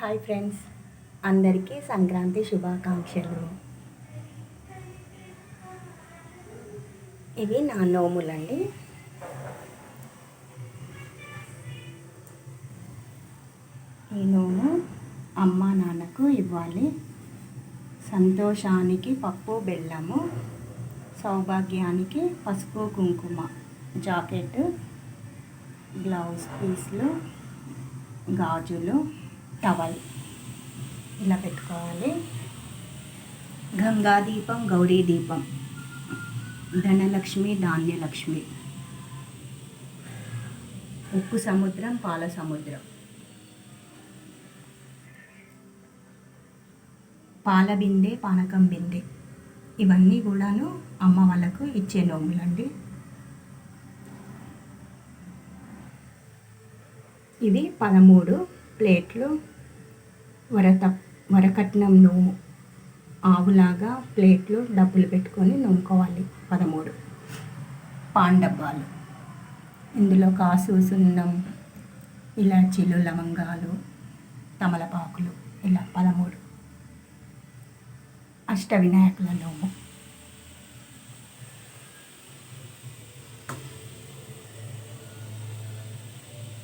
Hi friends, అందరికీ సంక్రాంతి శుభాకాంక్షలు. ఇవి నా నోములండి. ఈ నోము అమ్మ నాన్నకు ఇవ్వాలి. సంతోషానికి పప్పు బెల్లము, సౌభాగ్యానికి పసుపు కుంకుమ, జాకెట్, బ్లౌజ్ పీస్లు, గాజులు, టవల్ ఇలా పెట్టుకోవాలి. గంగాదీపం, గౌరీ దీపం, ధనలక్ష్మి, ధాన్యలక్ష్మి, ఉప్పు సముద్రం, పాల సముద్రం, పాల బిందె, పానకం బిందె, ఇవన్నీ కూడాను అమ్మ వాళ్ళకు ఇచ్చే నోములండి. ఇవి 13 ప్లేట్లు వరకట్నం నోము. ఆవులాగా ప్లేట్లు డబ్బులు పెట్టుకొని నోముకోవాలి. 13 పాన్ డబ్బాలు. ఇందులో కాసు, సున్నం, ఇలాచీలు, లవంగాలు, తమలపాకులు, ఇలా 13 అష్టవినాయకుల నోము.